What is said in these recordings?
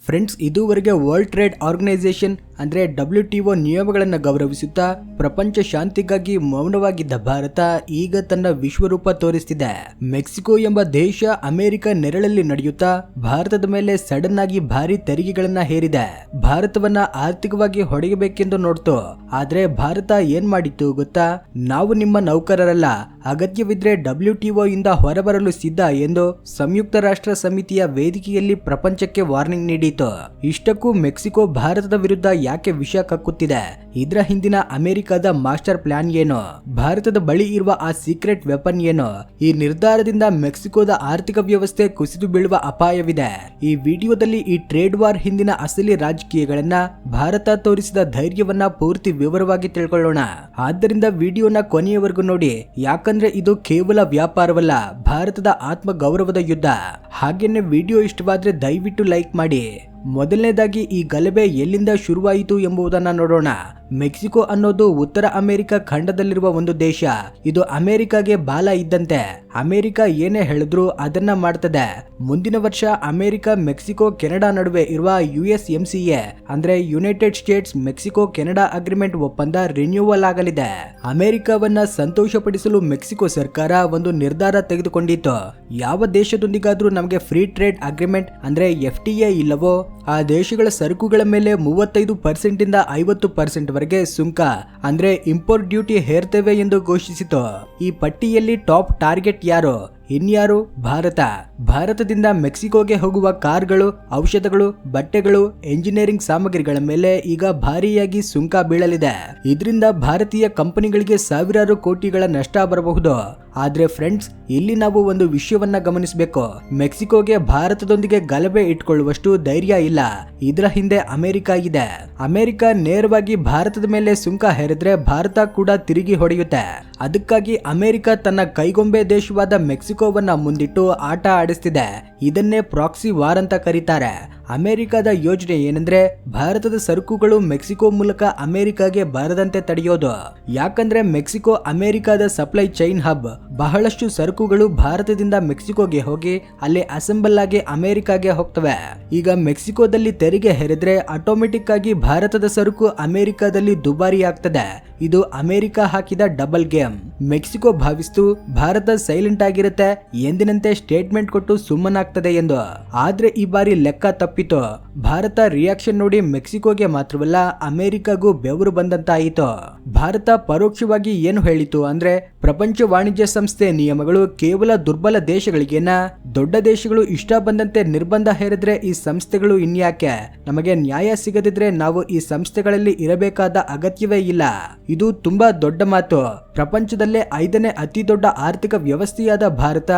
Friends, ಇದುವರೆಗೆ world trade organisation ಅಂದ್ರೆ WTO ನಿಯಮಗಳನ್ನು ಗೌರವಿಸುತ್ತಾ ಪ್ರಪಂಚ ಶಾಂತಿಗಾಗಿ ಮೌನವಾಗಿದ್ದ ಭಾರತ ಈಗ ತನ್ನ ವಿಶ್ವರೂಪ ತೋರಿಸುತ್ತಿದೆ. ಮೆಕ್ಸಿಕೋ ಎಂಬ ದೇಶ ಅಮೆರಿಕ ನೆರಳಲ್ಲಿ ನಡೆಯುತ್ತಾ ಭಾರತದ ಮೇಲೆ ಸಡನ್ ಆಗಿ ಭಾರಿ ತೆರಿಗೆಗಳನ್ನ ಹೇರಿದೆ. ಭಾರತವನ್ನ ಆರ್ಥಿಕವಾಗಿ ಹೊಡೆಯಬೇಕೆಂದು ನೋಡ್ತು. ಆದ್ರೆ ಭಾರತ ಏನ್ ಮಾಡಿತ್ತು ಗೊತ್ತಾ? ನಾವು ನಿಮ್ಮ ನೌಕರರಲ್ಲ, ಅಗತ್ಯವಿದ್ರೆ WTO ಇಂದ ಹೊರಬರಲು ಸಿದ್ಧ ಎಂದು ಸಂಯುಕ್ತ ರಾಷ್ಟ್ರ ಸಮಿತಿಯ ವೇದಿಕೆಯಲ್ಲಿ ಪ್ರಪಂಚಕ್ಕೆ ವಾರ್ನಿಂಗ್ ನೀಡಿತು. ಇಷ್ಟಕ್ಕೂ ಮೆಕ್ಸಿಕೋ ಭಾರತದ ವಿರುದ್ಧ ಯಾಕೆ ವಿಷ ಕಕ್ಕುತ್ತಿದೆ? ಇದರ ಹಿಂದಿನ ಅಮೆರಿಕದ ಮಾಸ್ಟರ್ ಪ್ಲಾನ್ ಏನು? ಭಾರತದ ಬಳಿ ಇರುವ ಆ ಸೀಕ್ರೆಟ್ ವೆಪನ್ ಏನು? ಈ ನಿರ್ಧಾರದಿಂದ ಮೆಕ್ಸಿಕೋದ ಆರ್ಥಿಕ ವ್ಯವಸ್ಥೆ ಕುಸಿದು ಬೀಳುವ ಅಪಾಯವಿದೆ. ಈ ವಿಡಿಯೋದಲ್ಲಿ ಈ ಟ್ರೇಡ್ ವಾರ್ ಹಿಂದಿನ ಅಸಲಿ ರಾಜಕೀಯಗಳನ್ನ, ಭಾರತ ತೋರಿಸಿದ ಧೈರ್ಯವನ್ನ ಪೂರ್ತಿ ವಿವರವಾಗಿ ತಿಳ್ಕೊಳ್ಳೋಣ. ಆದ್ದರಿಂದ ವಿಡಿಯೋನ ಕೊನೆಯವರೆಗೂ ನೋಡಿ, ಯಾಕಂದ್ರೆ ಇದು ಕೇವಲ ವ್ಯಾಪಾರವಲ್ಲ, ಭಾರತದ ಆತ್ಮ ಗೌರವದ ಯುದ್ಧ. ಹಾಗೇನೆ ವಿಡಿಯೋ ಇಷ್ಟವಾದ್ರೆ ದಯವಿಟ್ಟು ಲೈಕ್ ಮಾಡಿ. ಮೊದಲನೇದಾಗಿ ಈ ಗಲಭೆ ಎಲ್ಲಿಂದ ಶುರುವಾಯಿತು ಎಂಬುದನ್ನ ನೋಡೋಣ. ಮೆಕ್ಸಿಕೋ ಅನ್ನೋದು ಉತ್ತರ ಅಮೆರಿಕ ಖಂಡದಲ್ಲಿರುವ ಒಂದು ದೇಶ. ಇದು ಅಮೆರಿಕಾಗೆ ಬಾಲ ಇದ್ದಂತೆ. ಅಮೆರಿಕ ಏನೇ ಹೇಳಿದ್ರು ಅದನ್ನ ಮಾಡ್ತದೆ. ಮುಂದಿನ ವರ್ಷ ಅಮೆರಿಕ, ಮೆಕ್ಸಿಕೋ, ಕೆನಡಾ ನಡುವೆ ಇರುವ USMCA ಅಂದ್ರೆ United States Mexico Canada agreement ಒಪ್ಪಂದ ರಿನ್ಯೂವಲ್ ಆಗಲಿದೆ. ಅಮೆರಿಕವನ್ನ ಸಂತೋಷಪಡಿಸಲು ಮೆಕ್ಸಿಕೋ ಸರ್ಕಾರ ಒಂದು ನಿರ್ಧಾರ ತೆಗೆದುಕೊಂಡಿತ್ತು. ಯಾವ ದೇಶದೊಂದಿಗಾದ್ರೂ ನಮಗೆ ಫ್ರೀ ಟ್ರೇಡ್ ಅಗ್ರಿಮೆಂಟ್ ಅಂದ್ರೆ FTA ಇಲ್ಲವೋ ಆ ದೇಶಗಳ ಸರಕುಗಳ ಮೇಲೆ 35% ಇಂದ 50% ವರೆಗೆ ಸುಂಕ ಅಂದ್ರೆ ಇಂಪೋರ್ಟ್ ಡ್ಯೂಟಿ ಹೇರ್ತೇವೆ ಎಂದು ಘೋಷಿಸಿತು. ಈ ಪಟ್ಟಿಯಲ್ಲಿ ಟಾಪ್ ಟಾರ್ಗೆಟ್ ಯಾರು? ಇನ್ಯಾರು? ಭಾರತ. ಭಾರತದಿಂದ ಮೆಕ್ಸಿಕೋಗೆ ಹೋಗುವ ಕಾರ್ಗಳು, ಔಷಧಗಳು, ಬಟ್ಟೆಗಳು, ಎಂಜಿನಿಯರಿಂಗ್ ಸಾಮಗ್ರಿಗಳ ಮೇಲೆ ಈಗ ಭಾರಿಯಾಗಿ ಸುಂಕ ಬೀಳಲಿದೆ. ಇದರಿಂದ ಭಾರತೀಯ ಕಂಪನಿಗಳಿಗೆ ಸಾವಿರಾರು ಕೋಟಿಗಳ ನಷ್ಟ ಬರಬಹುದು. ಆದ್ರೆ ಫ್ರೆಂಡ್ಸ್, ಇಲ್ಲಿ ನಾವು ಒಂದು ವಿಷಯವನ್ನ ಗಮನಿಸಬೇಕು. ಮೆಕ್ಸಿಕೋಗೆ ಭಾರತದೊಂದಿಗೆ ಗಲಭೆ ಇಟ್ಕೊಳ್ಳುವಷ್ಟು ಧೈರ್ಯ ಇಲ್ಲ. ಇದರ ಹಿಂದೆ ಅಮೆರಿಕ ಇದೆ. ಅಮೆರಿಕ ನೇರವಾಗಿ ಭಾರತದ ಮೇಲೆ ಸುಂಕ ಹೇರಿದ್ರೆ ಭಾರತ ಕೂಡ ತಿರುಗಿ ಹೊಡೆಯುತ್ತೆ. ಅದಕ್ಕಾಗಿ ಅಮೆರಿಕ ತನ್ನ ಕೈಗೊಂಬೆ ದೇಶವಾದ ಮೆಕ್ಸಿಕೋವನ್ನ ಮುಂದಿಟ್ಟು ಆಟ ಆಡಿಸ್ತಿದೆ. ಇದನ್ನೇ ಪ್ರಾಕ್ಸಿ ವಾರ್ ಅಂತ ಕರೀತಾರೆ. ಅಮೆರಿಕದ ಯೋಜನೆ ಏನಂದ್ರೆ ಭಾರತದ ಸರಕುಗಳು ಮೆಕ್ಸಿಕೋ ಮೂಲಕ ಅಮೆರಿಕಾಗೆ ಬರದಂತೆ ತಡೆಯೋದು. ಯಾಕಂದ್ರೆ ಮೆಕ್ಸಿಕೋ ಅಮೆರಿಕದ ಸಪ್ಲೈ ಚೈನ್ ಹಬ್. ಬಹಳಷ್ಟು ಸರಕುಗಳು ಭಾರತದಿಂದ ಮೆಕ್ಸಿಕೋಗೆ ಹೋಗಿ ಅಲ್ಲಿ ಅಸೆಂಬಲ್ ಆಗಿ ಅಮೆರಿಕಾಗೆ ಹೋಗ್ತವೆ. ಈಗ ಮೆಕ್ಸಿಕೋದಲ್ಲಿ ತೆರಿಗೆ ಹೇರಿದ್ರೆ ಆಟೋಮೆಟಿಕ್ ಆಗಿ ಭಾರತದ ಸರಕು ಅಮೆರಿಕದಲ್ಲಿ ದುಬಾರಿ ಆಗ್ತದೆ. ಇದು ಅಮೆರಿಕ ಹಾಕಿದ ಡಬಲ್ ಗೇಮ್. ಮೆಕ್ಸಿಕೋ ಭಾವಿಸ್ತು ಭಾರತ ಸೈಲೆಂಟ್ ಆಗಿರುತ್ತೆ, ಎಂದಿನಂತೆ ಸ್ಟೇಟ್ಮೆಂಟ್ ಕೊಟ್ಟು ಸುಮ್ಮನಾಗ್ತದೆ ಎಂದು. ಆದ್ರೆ ಈ ಬಾರಿ ಲೆಕ್ಕ ತಪ್ಪಿತು. ಭಾರತ ರಿಯಾಕ್ಷನ್ ನೋಡಿ ಮೆಕ್ಸಿಕೋಗೆ ಮಾತ್ರವಲ್ಲ ಅಮೆರಿಕಗೂ ಬೆವರು ಬಂದಂತಾಯಿತು. ಭಾರತ ಪರೋಕ್ಷವಾಗಿ ಏನು ಹೇಳಿತು ಅಂದ್ರೆ, ಪ್ರಪಂಚ ವಾಣಿಜ್ಯ ಸಂಸ್ಥೆ ನಿಯಮಗಳು ಕೇವಲ ದುರ್ಬಲ ದೇಶಗಳಿಗೇನ? ದೊಡ್ಡ ದೇಶಗಳು ಇಷ್ಟ ಬಂದಂತೆ ನಿರ್ಬಂಧ ಹೇರಿದ್ರೆ ಈ ಸಂಸ್ಥೆಗಳು ಇನ್ಯಾಕೆ? ನಮಗೆ ನ್ಯಾಯ ಸಿಗದಿದ್ರೆ ನಾವು ಈ ಸಂಸ್ಥೆಗಳಲ್ಲಿ ಇರಬೇಕಾದ ಅಗತ್ಯವೇ ಇಲ್ಲ. ಇದು ತುಂಬಾ ದೊಡ್ಡ ಮಾತು. ಪ್ರಪಂಚದಲ್ಲೇ 5ನೇ ಅತಿ ದೊಡ್ಡ ಆರ್ಥಿಕ ವ್ಯವಸ್ಥೆಯಾದ ಭಾರತ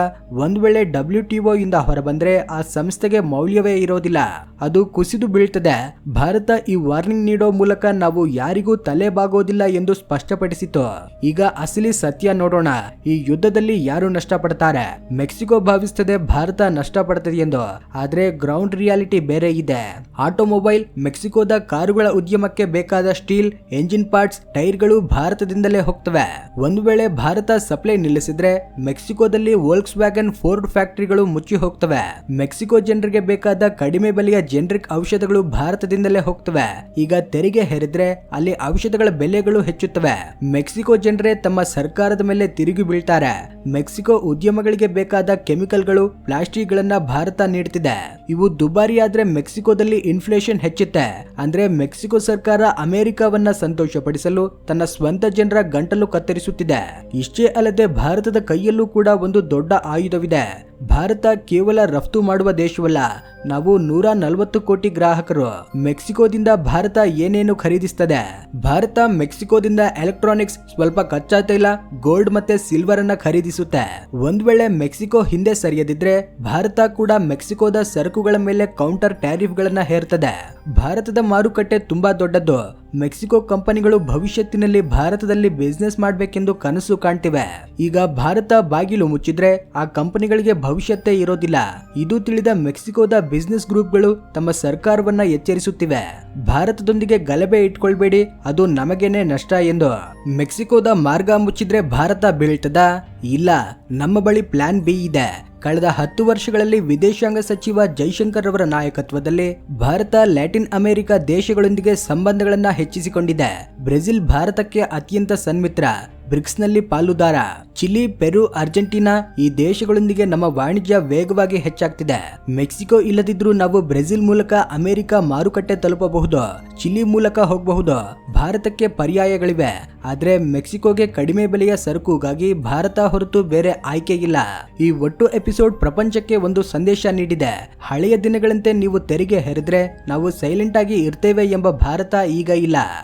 ಒಂದ್ ವೇಳೆ WTO ಇಂದ ಹೊರಬಂದ್ರೆ ಆ ಸಂಸ್ಥೆಗೆ ಮೌಲ್ಯವೇ ಇರೋದಿಲ್ಲ, ಅದು ಕುಸಿದು ಬೀಳ್ತದೆ. ಭಾರತ ಈ ವಾರ್ನಿಂಗ್ ನೀಡೋ ಮೂಲಕ ನಾವು ಯಾರಿಗೂ ತಲೆ ಬಾಗೋದಿಲ್ಲ ಎಂದು ಸ್ಪಷ್ಟಪಡಿಸಿತು. ಈಗ ಅಸಲಿ ಸತ್ಯ ನೋಡೋಣ. ಈ ಯುದ್ಧದಲ್ಲಿ ಯಾರು ನಷ್ಟ ಪಡ್ತಾರೆ? ಮೆಕ್ಸಿಕೋ ಭಾವಿಸುತ್ತದೆ ಭಾರತ ನಷ್ಟ ಪಡ್ತದೆ ಎಂದು. ಆದ್ರೆ ಗ್ರೌಂಡ್ ರಿಯಾಲಿಟಿ ಬೇರೆ ಇದೆ. ಆಟೋಮೊಬೈಲ್ ಮೆಕ್ಸಿಕೋದ ಕಾರುಗಳ ಉದ್ಯಮಕ್ಕೆ ಬೇಕಾದ ಸ್ಟೀಲ್, ಎಂಜಿನ್ ಪಾರ್ಟ್ಸ್, ಟೈರ್ಗಳು ಭಾರತದಿಂದಲೇ ಹೋಗ್ತವೆ. ಒಂದು ವೇಳೆ ಭಾರತ ಸಪ್ಲೈ ನಿಲ್ಲಿಸಿದ್ರೆ ಮೆಕ್ಸಿಕೋದಲ್ಲಿ ವೋಲ್ಕ್ಸ್ ವ್ಯಾಗನ್, ಫೋರ್ಡ್ ಫ್ಯಾಕ್ಟರಿಗಳು ಮುಚ್ಚಿ ಹೋಗ್ತವೆ. ಮೆಕ್ಸಿಕೋ ಜನರಿಗೆ ಬೇಕಾದ ಕಡಿಮೆ ಬೆಲೆಯ ಜೆನರಿಕ್ ಔಷಧಗಳು ಭಾರತದಿಂದಲೇ ಹೋಗ್ತವೆ. ಈಗ ತೆರಿಗೆ ಹೇರಿದ್ರೆ ಅಲ್ಲಿ ಔಷಧಗಳ ಬೆಲೆಗಳು ಹೆಚ್ಚುತ್ತವೆ. ಮೆಕ್ಸಿಕೋ ಜನರೇ ತಮ್ಮ ಸರ್ಕಾರದ ಮೇಲೆ ತಿರುಗಿ ಬೀಳ್ತಾರೆ. ಮೆಕ್ಸಿಕೋ ಉದ್ಯಮಗಳಿಗೆ ಬೇಕಾದ ಕೆಮಿಕಲ್ಗಳು, ಪ್ಲಾಸ್ಟಿಕ್ ಗಳನ್ನ ಭಾರತ ನೀಡುತ್ತಿದೆ. ಇವು ದುಬಾರಿ ಆದ್ರೆ ಮೆಕ್ಸಿಕೋದಲ್ಲಿ ಇನ್ಫ್ಲೇಷನ್ ಹೆಚ್ಚುತ್ತೆ. ಅಂದ್ರೆ ಮೆಕ್ಸಿಕೋ ಸರ್ಕಾರ ಅಮೆರಿಕವನ್ನ ಸಂತೋಷಪಡಿಸಲು ತನ್ನ ಸ್ವಂತ ಜನರ ಗಂಟಲು ಕತ್ತರಿಸುತ್ತಿದೆ. ಇಷ್ಟೇ ಅಲ್ಲದೆ ಭಾರತದ ಕೈಯಲ್ಲೂ ಕೂಡ ಒಂದು ದೊಡ್ಡ ಆಯುಧವಿದೆ. ಭಾರತ ಕೇವಲ ರಫ್ತು ಮಾಡುವ ದೇಶವಲ್ಲ, ನಾವು 140 ಕೋಟಿ ಗ್ರಾಹಕರು. ಮೆಕ್ಸಿಕೋದಿಂದ ಭಾರತ ಏನೇನು ಖರೀದಿಸುತ್ತದೆ? ಭಾರತ ಮೆಕ್ಸಿಕೋದಿಂದ ಎಲೆಕ್ಟ್ರಾನಿಕ್ಸ್, ಸ್ವಲ್ಪ ಕಚ್ಚಾ ತೈಲ, ಗೋಲ್ಡ್ ಮತ್ತೆ ಸಿಲ್ವರ್ ಅನ್ನ ಖರೀದಿಸುತ್ತೆ. ಒಂದ್ ವೇಳೆ ಮೆಕ್ಸಿಕೋ ಹಿಂದೆ ಸರಿಯದಿದ್ರೆ ಭಾರತ ಕೂಡ ಮೆಕ್ಸಿಕೋದ ಸರಕುಗಳ ಮೇಲೆ ಕೌಂಟರ್ ಟ್ಯಾರಿಫ್ ಗಳನ್ನ ಹೇರ್ತದೆ. ಭಾರತದ ಮಾರುಕಟ್ಟೆ ತುಂಬಾ ದೊಡ್ಡದು. ಮೆಕ್ಸಿಕೋ ಕಂಪನಿಗಳು ಭವಿಷ್ಯತ್ತಿನಲ್ಲಿ ಭಾರತದಲ್ಲಿ ಬಿಸಿನೆಸ್ ಮಾಡಬೇಕೆಂದು ಕನಸು ಕಾಣ್ತಿವೆ. ಈಗ ಭಾರತ ಬಾಗಿಲು ಮುಚ್ಚಿದ್ರೆ ಆ ಕಂಪನಿಗಳಿಗೆ ಭವಿಷ್ಯತ್ತೇ ಇರೋದಿಲ್ಲ. ಇದು ತಿಳಿದ ಮೆಕ್ಸಿಕೋದ ಬಿಸಿನೆಸ್ ಗ್ರೂಪ್ಗಳು ತಮ್ಮ ಸರ್ಕಾರವನ್ನ ಎಚ್ಚರಿಸುತ್ತಿವೆ. ಭಾರತದೊಂದಿಗೆ ಗಲಭೆ ಇಟ್ಕೊಳ್ಬೇಡಿ, ಅದು ನಮಗೇನೆ ನಷ್ಟ ಎಂದು. ಮೆಕ್ಸಿಕೋದ ಮಾರ್ಗ ಮುಚ್ಚಿದ್ರೆ ಭಾರತ ಬೀಳ್ತದ? ಇಲ್ಲ, ನಮ್ಮ ಬಳಿ ಪ್ಲಾನ್ ಬಿ ಇದೆ. ಕಳೆದ 10 ವರ್ಷಗಳಲ್ಲಿ ವಿದೇಶಾಂಗ ಸಚಿವ ಜೈಶಂಕರ್ ಅವರ ನಾಯಕತ್ವದಲ್ಲಿ ಭಾರತ ಲ್ಯಾಟಿನ್ ಅಮೆರಿಕ ದೇಶಗಳೊಂದಿಗೆ ಸಂಬಂಧಗಳನ್ನ ಹೆಚ್ಚಿಸಿಕೊಂಡಿದೆ. ಬ್ರೆಜಿಲ್ ಭಾರತಕ್ಕೆ ಅತ್ಯಂತ ಸನ್ಮಿತ್ರ, ಬ್ರಿಕ್ಸ್ನಲ್ಲಿ ಪಾಲುದಾರ. ಚಿಲಿ, ಪೆರು, ಅರ್ಜೆಂಟೀನಾ ಈ ದೇಶಗಳೊಂದಿಗೆ ನಮ್ಮ ವಾಣಿಜ್ಯ ವೇಗವಾಗಿ ಹೆಚ್ಚಾಗ್ತಿದೆ. ಮೆಕ್ಸಿಕೋ ಇಲ್ಲದಿದ್ರೂ ನಾವು ಬ್ರೆಜಿಲ್ ಮೂಲಕ ಅಮೆರಿಕ ಮಾರುಕಟ್ಟೆ ತಲುಪಬಹುದು, ಚಿಲಿ ಮೂಲಕ ಹೋಗಬಹುದು. ಭಾರತಕ್ಕೆ ಪರ್ಯಾಯಗಳಿವೆ, ಆದ್ರೆ ಮೆಕ್ಸಿಕೋಗೆ ಕಡಿಮೆ ಬೆಲೆಯ ಸರಕುಗಾಗಿ ಭಾರತ ಹೊರತು ಬೇರೆ ಆಯ್ಕೆ ಇಲ್ಲ. ಈ ಒಟ್ಟು ಎಪಿಸೋಡ್ ಪ್ರಪಂಚಕ್ಕೆ ಒಂದು ಸಂದೇಶ ನೀಡಿದೆ. ಹಳೆಯ ದಿನಗಳಂತೆ ನೀವು ತೆರಿಗೆ ಹೇರಿದ್ರೆ ನಾವು ಸೈಲೆಂಟ್ ಆಗಿ ಇರ್ತೇವೆ ಎಂಬ ಭಾರತ ಈಗ ಇಲ್ಲ.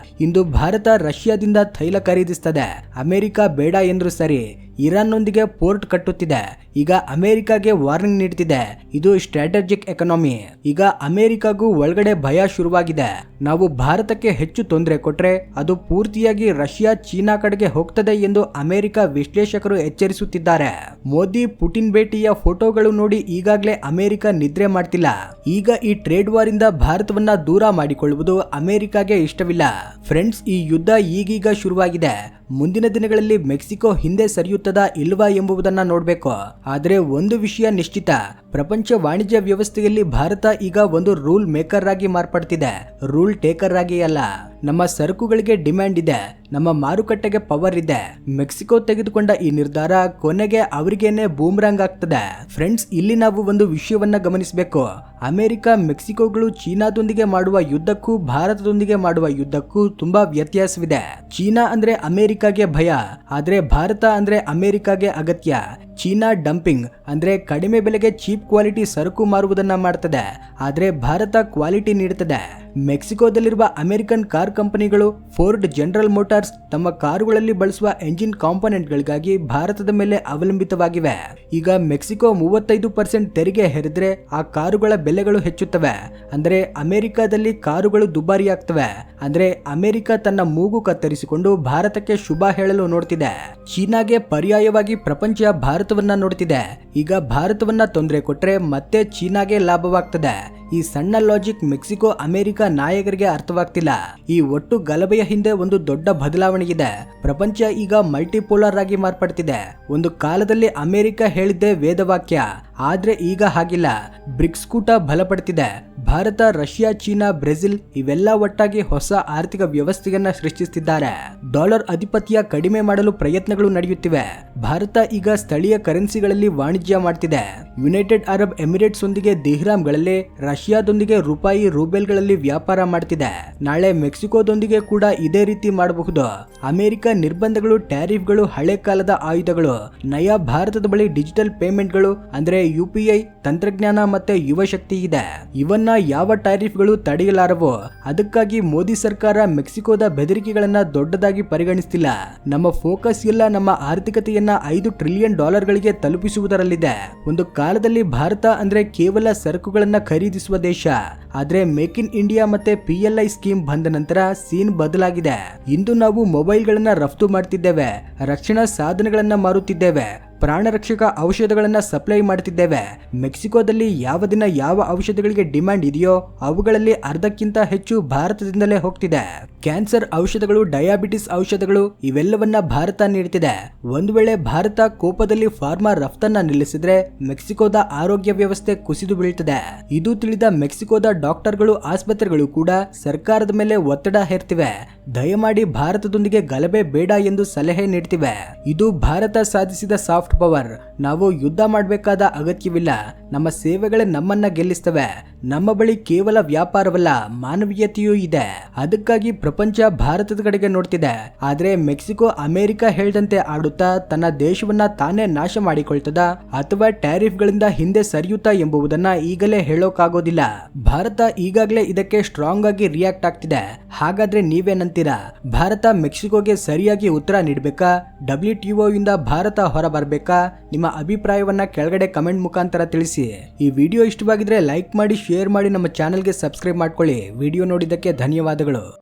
ಇಂದು ಭಾರತ ರಷ್ಯಾದಿಂದ ತೈಲ ಖರೀದಿಸುತ್ತದೆ. ಅಮೆರಿಕ ಬೇಡ ಎಂದ್ರು ಸರಿ, ಇರಾನ್ನೊಂದಿಗೆ ಪೋರ್ಟ್ ಕಟ್ಟುತ್ತಿದೆ. ಈಗ ಅಮೆರಿಕಾಗೆ ವಾರ್ನಿಂಗ್ ನೀಡುತ್ತಿದೆ. ಇದು ಸ್ಟ್ರಾಟಜಿಕ್ ಎಕಾನಮಿ. ಈಗ ಅಮೆರಿಕಾಗೂ ಒಳಗಡೆ ಭಯ ಶುರುವಾಗಿದೆ. ನಾವು ಭಾರತಕ್ಕೆ ಹೆಚ್ಚು ತೊಂದರೆ ಕೊಟ್ರೆ ಅದು ಪೂರ್ತಿಯಾಗಿ ರಷ್ಯಾ, ಚೀನಾ ಕಡೆಗೆ ಹೋಗ್ತದೆ ಎಂದು ಅಮೆರಿಕ ವಿಶ್ಲೇಷಕರು ಎಚ್ಚರಿಸುತ್ತಿದ್ದಾರೆ. ಮೋದಿ ಪುಟಿನ್ ಭೇಟಿಯ ಫೋಟೋಗಳು ನೋಡಿ ಈಗಾಗಲೇ ಅಮೆರಿಕ ನಿದ್ರೆ ಮಾಡ್ತಿಲ್ಲ. ಈಗ ಈ ಟ್ರೇಡ್ ವಾರ್ ಇಂದ ಭಾರತವನ್ನ ದೂರ ಮಾಡಿಕೊಳ್ಳುವುದು ಅಮೆರಿಕಾಗೆ ಇಷ್ಟವಿಲ್ಲ. ಫ್ರೆಂಡ್ಸ್, ಈ ಯುದ್ಧ ಈಗೀಗ ಶುರುವಾಗಿದೆ. ಮುಂದಿನ ದಿನಗಳಲ್ಲಿ ಮೆಕ್ಸಿಕೋ ಹಿಂದೆ ಸರಿಯುತ್ತದಾ ಇಲ್ವಾ ಎಂಬುದನ್ನ ನೋಡಬೇಕು. ಆದರೆ ಒಂದು ವಿಷಯ ನಿಶ್ಚಿತ, ಪ್ರಪಂಚ ವಾಣಿಜ್ಯ ವ್ಯವಸ್ಥೆಯಲ್ಲಿ ಭಾರತ ಈಗ ಒಂದು ರೂಲ್ ಮೇಕರ್ ಆಗಿ ಮಾರ್ಪಡ್ತಿದೆ, ರೂಲ್ ಟೇಕರ್ ಆಗಿ ಅಲ್ಲ. ನಮ್ಮ ಸರಕುಗಳಿಗೆ ಡಿಮ್ಯಾಂಡ್ ಇದೆ, ನಮ್ಮ ಮಾರುಕಟ್ಟೆಗೆ ಪವರ್ ಇದೆ. ಮೆಕ್ಸಿಕೋ ತೆಗೆದುಕೊಂಡ ಈ ನಿರ್ಧಾರ ಕೊನೆಗೆ ಅವರಿಗೇನೆ ಬೂಮ್ರಾಂಗ್ ಆಗ್ತದೆ. ಫ್ರೆಂಡ್ಸ್, ಇಲ್ಲಿ ನಾವು ಒಂದು ವಿಷಯವನ್ನ ಗಮನಿಸಬೇಕು. ಅಮೆರಿಕ, ಮೆಕ್ಸಿಕೋಗಳು ಚೀನಾದೊಂದಿಗೆ ಮಾಡುವ ಯುದ್ಧಕ್ಕೂ ಭಾರತದೊಂದಿಗೆ ಮಾಡುವ ಯುದ್ಧಕ್ಕೂ ತುಂಬಾ ವ್ಯತ್ಯಾಸವಿದೆ. ಚೀನಾ ಅಂದ್ರೆ ಅಮೆರಿಕಾಗೆ ಭಯ, ಆದ್ರೆ ಭಾರತ ಅಂದ್ರೆ ಅಮೆರಿಕಾಗೆ ಅಗತ್ಯ. ಚೀನಾ ಡಂಪಿಂಗ್ ಅಂದ್ರೆ ಕಡಿಮೆ ಬೆಲೆಗೆ ಚೀಪ್ ಕ್ವಾಲಿಟಿ ಸರಕು ಮಾರುವುದನ್ನ ಮಾಡ್ತದೆ, ಆದ್ರೆ ಭಾರತ ಕ್ವಾಲಿಟಿ ನೀಡುತ್ತದೆ. ಮೆಕ್ಸಿಕೋದಲ್ಲಿರುವ ಅಮೆರಿಕನ್ ಕಾರ್ ಕಂಪನಿಗಳು, ಫೋರ್ಡ್, ಜನರಲ್ ಮೋಟಾರ್ಸ್ ತಮ್ಮ ಕಾರುಗಳಲ್ಲಿ ಬಳಸುವ ಎಂಜಿನ್ ಕಾಂಪೊನೆಂಟ್ಗಳಿಗಾಗಿ ಭಾರತದ ಮೇಲೆ ಅವಲಂಬಿತವಾಗಿವೆ. ಈಗ ಮೆಕ್ಸಿಕೋ 35% ತೆರಿಗೆ ಹೇರಿದ್ರೆ ಆ ಕಾರುಗಳ ಬೆಲೆಗಳು ಹೆಚ್ಚುತ್ತವೆ. ಅಂದ್ರೆ ಅಮೆರಿಕದಲ್ಲಿ ಕಾರುಗಳು ದುಬಾರಿಯಾಗ್ತವೆ. ಅಂದ್ರೆ ಅಮೆರಿಕ ತನ್ನ ಮೂಗು ಕತ್ತರಿಸಿಕೊಂಡು ಭಾರತಕ್ಕೆ ಶುಭ ಹೇಳಲು ನೋಡ್ತಿದೆ. ಚೀನಾಗೆ ಪರ್ಯಾಯವಾಗಿ ಪ್ರಪಂಚ ಭಾರತವನ್ನ ನೋಡ್ತಿದೆ. ಈಗ ಭಾರತವನ್ನ ತೊಂದರೆ ಕೊಟ್ರೆ ಮತ್ತೆ ಚೀನಾಗೆ ಲಾಭವಾಗ್ತದೆ. ಈ ಸಣ್ಣ ಲಾಜಿಕ್ ಮೆಕ್ಸಿಕೋ ಅಮೆರಿಕ ನಾಯಕರಿಗೆ ಅರ್ಥವಾಗ್ತಿಲ್ಲ. ಈ ಒಟ್ಟು ಗಲಭೆಯ ಹಿಂದೆ ಒಂದು ದೊಡ್ಡ ಬದಲಾವಣೆ ಇದೆ. ಪ್ರಪಂಚ ಈಗ ಮಲ್ಟಿಪೋಲಾರ್ ಆಗಿ ಮಾರ್ಪಡ್ತಿದೆ. ಒಂದು ಕಾಲದಲ್ಲಿ ಅಮೆರಿಕ ಹೇಳಿದ್ದೇ ವೇದವಾಕ್ಯ, ಆದ್ರೆ ಈಗ ಹಾಗಿಲ್ಲ. ಬ್ರಿಕ್ಸ್ ಕೂಟ ಬಲಪಡ್ತಿದೆ. ಭಾರತ, ರಷ್ಯಾ, ಚೀನಾ, ಬ್ರೆಜಿಲ್ ಇವೆಲ್ಲ ಒಟ್ಟಾಗಿ ಹೊಸ ಆರ್ಥಿಕ ವ್ಯವಸ್ಥೆಯನ್ನ ಸೃಷ್ಟಿಸುತ್ತಿದ್ದಾರೆ. ಡಾಲರ್ ಅಧಿಪತ್ಯ ಕಡಿಮೆ ಮಾಡಲು ಪ್ರಯತ್ನಗಳು ನಡೆಯುತ್ತಿವೆ. ಭಾರತ ಈಗ ಸ್ಥಳೀಯ ಕರೆನ್ಸಿಗಳಲ್ಲಿ ವಾಣಿಜ್ಯ ಮಾಡ್ತಿದೆ. ಯುನೈಟೆಡ್ ಅರಬ್ ಎಮಿರೇಟ್ಸ್ ಒಂದಿಗೆ ದಿರ್ಹಾಮ್ಗಳಲ್ಲಿ, ರಷ್ಯಾದೊಂದಿಗೆ ರೂಪಾಯಿ, ರೂಬೆಲ್ಗಳಲ್ಲಿ ವ್ಯಾಪಾರ ಮಾಡ್ತಿದೆ. ನಾಳೆ ಮೆಕ್ಸಿಕೋದೊಂದಿಗೆ ಕೂಡ ಇದೇ ರೀತಿ ಮಾಡಬಹುದು. ಅಮೆರಿಕ ನಿರ್ಬಂಧಗಳು, ಟ್ಯಾರಿಫ್ಗಳು, ಹಳೆ ಕಾಲದ ಆಯುಧಗಳು. ನಯ ಭಾರತದ ಬಳಿ ಡಿಜಿಟಲ್ ಪೇಮೆಂಟ್ಗಳು ಅಂದ್ರೆ UPI, ತಂತ್ರಜ್ಞಾನ ಮತ್ತೆ ಯುವ ಶಕ್ತಿ ಇದೆ. ಇವನ್ನ ಯಾವ ಟ್ಯಾರಿಫ್ಗಳು ತಡೆಯಲಾರವು. ಅದಕ್ಕಾಗಿ ಮೋದಿ ಸರ್ಕಾರ ಮೆಕ್ಸಿಕೋದ ಬೆದರಿಕೆಗಳನ್ನ ದೊಡ್ಡದಾಗಿ ಪರಿಗಣಿಸ್ತಿಲ್ಲ. ನಮ್ಮ ಫೋಕಸ್ ಎಲ್ಲ ನಮ್ಮ ಆರ್ಥಿಕತೆಯನ್ನ $5 ಟ್ರಿಲಿಯನ್ ತಲುಪಿಸುವುದರಲ್ಲಿದೆ. ಒಂದು ಕಾಲದಲ್ಲಿ ಭಾರತ ಅಂದ್ರೆ ಕೇವಲ ಸರಕುಗಳನ್ನ ಖರೀದಿಸುವ ದೇಶ. ಆದ್ರೆ ಮೇಕ್ ಇನ್ ಇಂಡಿಯಾ ಮತ್ತೆ PLI ಸ್ಕೀಮ್ ಬಂದ ನಂತರ ಸೀನ್ ಬದಲಾಗಿದೆ. ಇಂದು ನಾವು ಮೊಬೈಲ್ಗಳನ್ನ ರಫ್ತು ಮಾಡ್ತಿದ್ದೇವೆ, ರಕ್ಷಣಾ ಸಾಧನಗಳನ್ನ ಮಾರುತ್ತಿದ್ದೇವೆ, ಪ್ರಾಣರಕ್ಷಕ ಔಷಧಗಳನ್ನ ಸಪ್ಲೈ ಮಾಡ್ತಿದ್ದೇವೆ. ಮೆಕ್ಸಿಕೋದಲ್ಲಿ ಯಾವ ದಿನ ಯಾವ ಔಷಧಗಳಿಗೆ ಡಿಮ್ಯಾಂಡ್ ಇದೆಯೋ ಅವುಗಳಲ್ಲಿ ಅರ್ಧಕ್ಕಿಂತ ಹೆಚ್ಚು ಭಾರತದಿಂದಲೇ ಹೋಗ್ತಿದೆ. ಕ್ಯಾನ್ಸರ್ ಔಷಧಗಳು, ಡಯಾಬಿಟಿಸ್ ಔಷಧಗಳು ಇವೆಲ್ಲವನ್ನ ಭಾರತ ನೀಡ್ತಿದೆ. ಒಂದು ವೇಳೆ ಭಾರತ ಕೋಪದಲ್ಲಿ ಫಾರ್ಮಾ ರಫ್ತನ್ನ ನಿಲ್ಲಿಸಿದ್ರೆ ಮೆಕ್ಸಿಕೋದ ಆರೋಗ್ಯ ವ್ಯವಸ್ಥೆ ಕುಸಿದು ಬೀಳ್ತದೆ. ಇದು ತಿಳಿದ ಮೆಕ್ಸಿಕೋದ ಡಾಕ್ಟರ್ಗಳು, ಆಸ್ಪತ್ರೆಗಳು ಕೂಡ ಸರ್ಕಾರದ ಮೇಲೆ ಒತ್ತಡ ಹೇರ್ತಿವೆ. ದಯಮಾಡಿ ಭಾರತದೊಂದಿಗೆ ಗಲಭೆ ಬೇಡ ಎಂದು ಸಲಹೆ ನೀಡ್ತಿವೆ. ಇದು ಭಾರತ ಸಾಧಿಸಿದ ಸಾಫ್ಟ್ ಪವರ್. ನಾವು ಯುದ್ಧ ಮಾಡಬೇಕಾದ ಅಗತ್ಯವಿಲ್ಲ. ನಮ್ಮ ಸೇವೆಗಳೇ ನಮ್ಮನ್ನ ಗೆಲ್ಲಿಸ್ತವೆ. ನಮ್ಮ ಬಳಿ ಕೇವಲ ವ್ಯಾಪಾರವಲ್ಲ, ಮಾನವೀಯತೆಯೂ ಇದೆ. ಅದಕ್ಕಾಗಿ ಪ್ರಪಂಚ ಭಾರತದ ಕಡೆಗೆ ನೋಡ್ತಿದೆ. ಆದ್ರೆ ಮೆಕ್ಸಿಕೋ ಅಮೆರಿಕ ಹೇಳ್ದಂತೆ ಆಡುತ್ತಾ ತನ್ನ ದೇಶವನ್ನ ತಾನೇ ನಾಶ ಮಾಡಿಕೊಳ್ತದ ಅಥವಾ ಟ್ಯಾರಿಫ್ ಗಳಿಂದ ಹಿಂದೆ ಸರಿಯುತ್ತಾ ಎಂಬುದನ್ನ ಈಗಲೇ ಹೇಳೋಕಾಗೋದಿಲ್ಲ. ಭಾರತ ಈಗಾಗಲೇ ಇದಕ್ಕೆ ಸ್ಟ್ರಾಂಗ್ ಆಗಿ ರಿಯಾಕ್ಟ್ ಆಗ್ತಿದೆ. ಹಾಗಾದ್ರೆ ನೀವೇನಂತೀರಾ? ಭಾರತ ಮೆಕ್ಸಿಕೋಗೆ ಸರಿಯಾಗಿ ಉತ್ತರ ನೀಡಬೇಕಾ? WTO ಇಂದ ಭಾರತ ಹೊರ ಬರಬೇಕಾ? ನಿಮ್ಮ ಅಭಿಪ್ರಾಯವನ್ನ ಕೆಳಗಡೆ ಕಮೆಂಟ್ ಮುಖಾಂತರ ತಿಳಿಸಿ. ಈ ವಿಡಿಯೋ ಇಷ್ಟವಾಗಿದ್ರೆ ಲೈಕ್ ಮಾಡಿ, ಶೇರ್ ಮಾಡಿ, ನಮ್ಮ ಚಾನೆಲ್ಗೆ ಸಬ್ಸ್ಕ್ರೈಬ್ ಮಾಡ್ಕೊಳ್ಳಿ. ವಿಡಿಯೋ ನೋಡಿದ್ದಕ್ಕೆ ಧನ್ಯವಾದಗಳು.